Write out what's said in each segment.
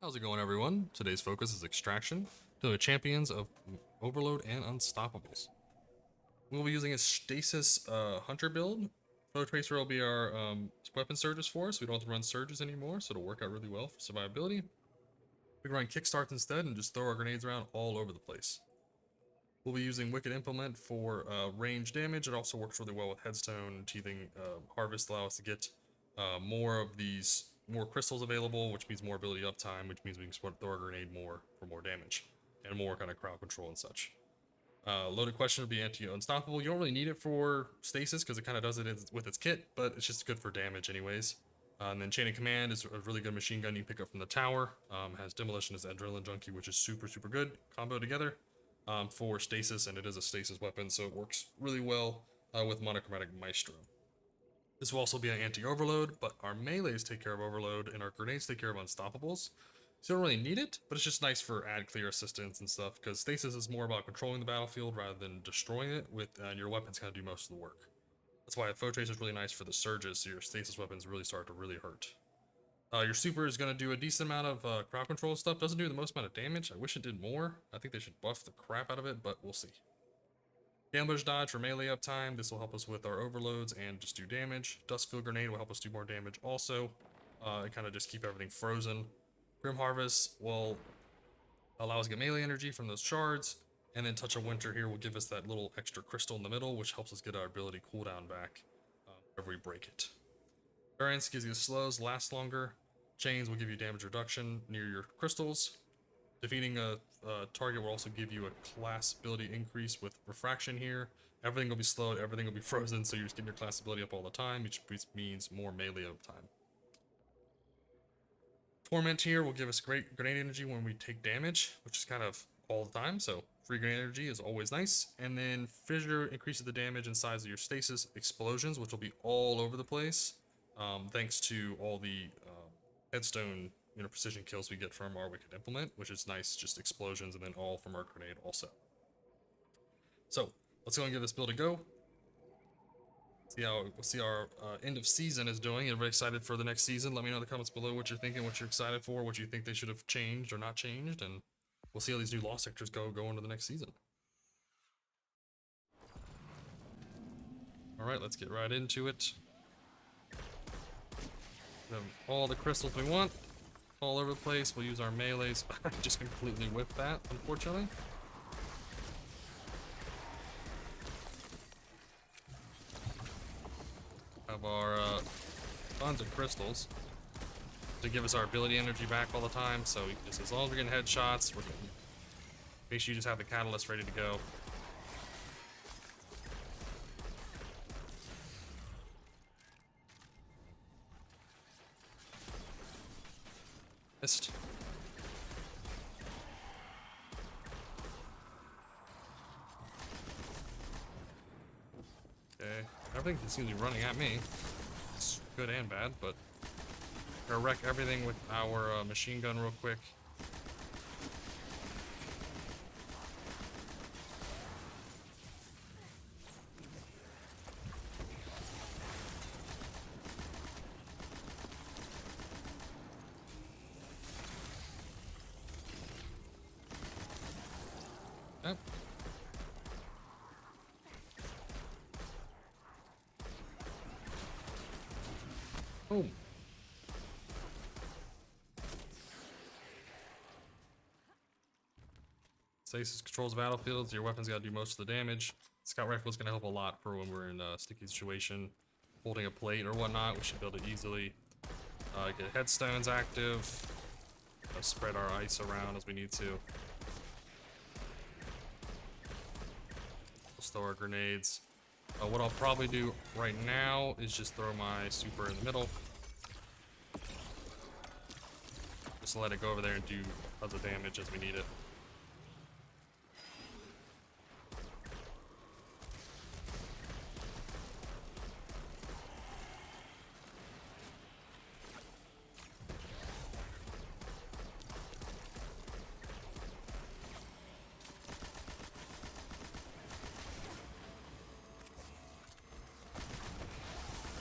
How's it going, everyone? Today's focus is Extraction, to the champions of Overload and Unstoppables. We'll be using a Stasis Hunter build. Foetracer will be our weapon surges for us. We don't have to run surges anymore, so it'll work out really well for survivability. We can run kickstarts instead and just throw our grenades around all over the place. We'll be using Wicked Implement for range damage. It also works really well with Headstone and Teething Harvest, allow us to get more crystals available, which means more ability uptime, which means we can throw our grenade more for more damage and more kind of crowd control and such. Loaded question would be anti-unstoppable. You don't really need it for stasis because it kind of does it with its kit, but it's just good for damage anyways. And then Chain of Command is a really good machine gun you can pick up from the tower. Has Demolition as Adrenaline Junkie, which is super good combo together for stasis, and it is a stasis weapon, so it works really well with Monochromatic Maestro. This will also be an anti-overload, but our melees take care of overload and our grenades take care of unstoppables. So you don't really need it, but it's just nice for ad clear assistance and stuff, because stasis is more about controlling the battlefield rather than destroying it, with your weapons kind of do most of the work. That's why a Foetracer is really nice for the surges, so your stasis weapons really start to really hurt. Your super is going to do a decent amount of crowd control stuff. Doesn't do the most amount of damage. I wish it did more. I think they should buff the crap out of it, but we'll see. Ambush dodge for melee uptime. This will help us with our overloads and just do damage. Dustfield grenade will help us do more damage also. And kind of just keep everything frozen. Grim Harvest will allow us to get melee energy from those shards. And then Touch of Winter here will give us that little extra crystal in the middle, which helps us get our ability cooldown back whenever we break it. Variance gives you slows, last longer. Chains will give you damage reduction near your crystals. Defeating a target will also give you a class ability increase with refraction here. Everything will be slowed, everything will be frozen, so you're just getting your class ability up all the time, which means more melee uptime. Torment here will give us great grenade energy when we take damage, which is kind of all the time, so free grenade energy is always nice. And then Fissure increases the damage and size of your stasis explosions, which will be all over the place, thanks to all the headstone precision kills we get from our Wicked Implement, which is nice, just explosions, and then all from our grenade also. So let's go and give this build a go. We'll see our end of season is doing. Everybody excited for the next season? Let me know in the comments below what you're thinking, what you're excited for, what you think they should have changed or not changed, and we'll see how these new lost sectors go into the next season. All right, let's get right into it. We have all the crystals we want all over the place. We'll use our melees. I just completely whipped that, unfortunately. Have our tons of crystals to give us our ability energy back all the time. So just as long as we're getting headshots, we're getting. Make sure you just have the catalyst ready to go. Missed. Okay, everything seems to be running at me. It's good and bad, but I'm gonna wreck everything with our machine gun real quick. Yep. Boom. Stasis controls battlefields. Your weapon's gotta do most of the damage. Scout rifle is gonna help a lot for when we're in a sticky situation. Holding a plate or whatnot, we should be able to easily get headstones active. Spread our ice around as we need to. We'll throw our grenades. What I'll probably do right now is just throw my super in the middle. Just let it go over there and do tons of damage as we need it.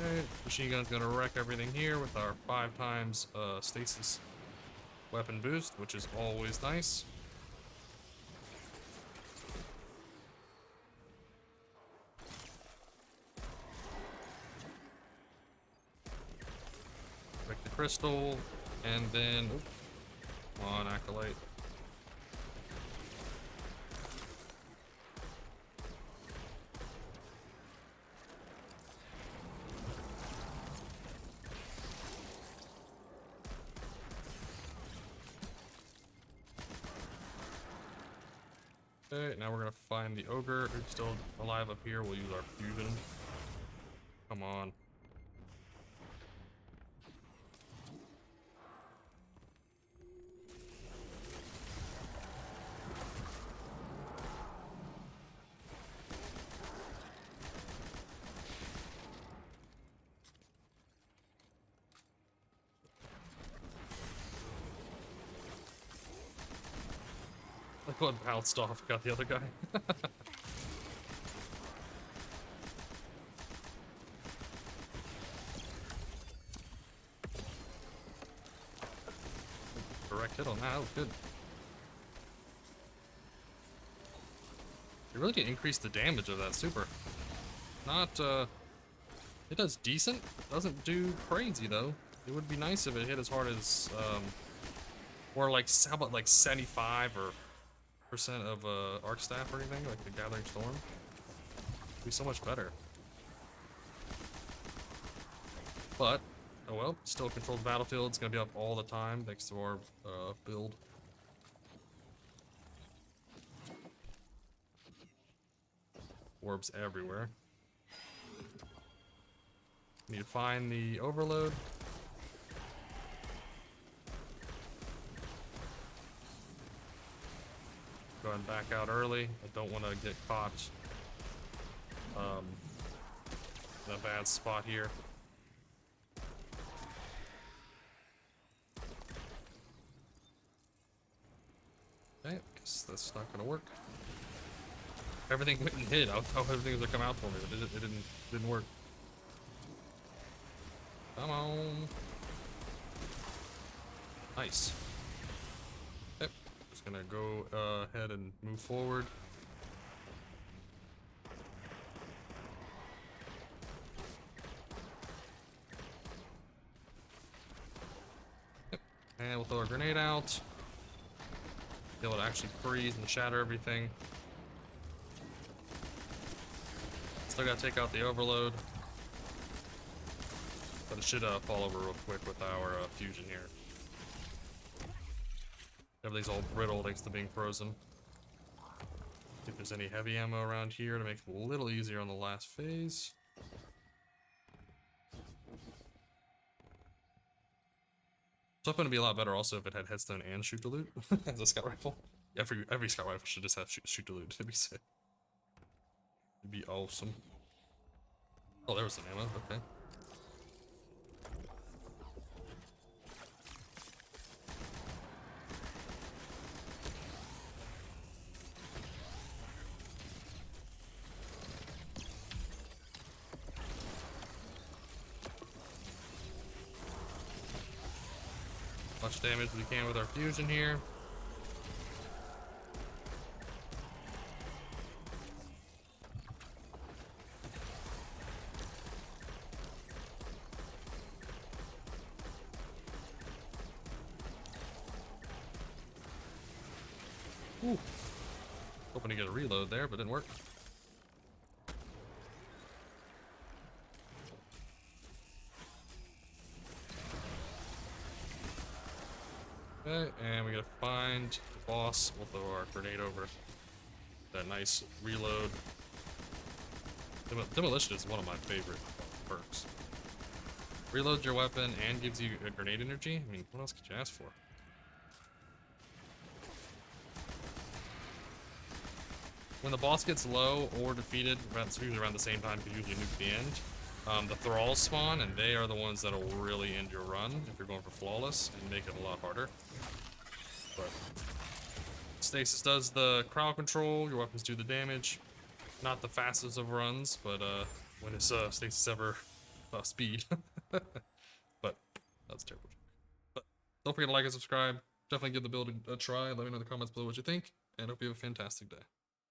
Okay, machine gun's gonna wreck everything here with our 5 times stasis weapon boost, which is always nice. Break the crystal, and then come on, Acolyte. Okay, now we're gonna find the ogre who's still alive up here. We'll use our fusion. Come on. Like one bounced off, got the other guy. Direct hit on that, oh, good. You really can increase the damage of that super. Not, it does decent, doesn't do crazy though. It would be nice if it hit as hard as, or like, how about like 75 or percent of arc staff or anything, like the Gathering Storm. It'd be so much better. But oh well, still controlled battlefield. It's gonna be up all the time thanks to our build. Orbs everywhere. Need to find the overload. Go ahead and back out early. I don't want to get caught in a bad spot here. Okay, guess that's not gonna work. Everything went and hit. I thought everything was gonna come out for me, but it didn't work. Come on. Nice. Yep. Just gonna go ahead and move forward. Yep. And we'll throw a grenade out. Be able to actually freeze and shatter everything. Still gotta take out the overload. But it should fall over real quick with our fusion here. Everything's all brittle thanks to being frozen. See if there's any heavy ammo around here to make it a little easier on the last phase. It's going to be a lot better also if it had headstone and shoot to loot as a scout rifle. Every scout rifle should just have shoot to loot. It'd be sick. It'd be awesome. Oh, there was some ammo. Okay. Much damage as we can with our fusion here. Ooh. Hoping to get a reload there, but didn't work. Okay, and we gotta find the boss. We'll throw our grenade over that nice reload. Demolition is one of my favorite perks. Reloads your weapon and gives you a grenade energy. I mean, what else could you ask for? When the boss gets low or defeated, it's usually around the same time, because usually nuke the end. The thralls spawn, and they are the ones that'll really end your run if you're going for flawless and make it a lot harder. But Stasis does the crowd control, your weapons do the damage. Not the fastest of runs, but when it's Stasis ever speed. But that's terrible. But don't forget to like and subscribe. definitely give the build a try. Let me know in the comments below what you think, and hope you have a fantastic day.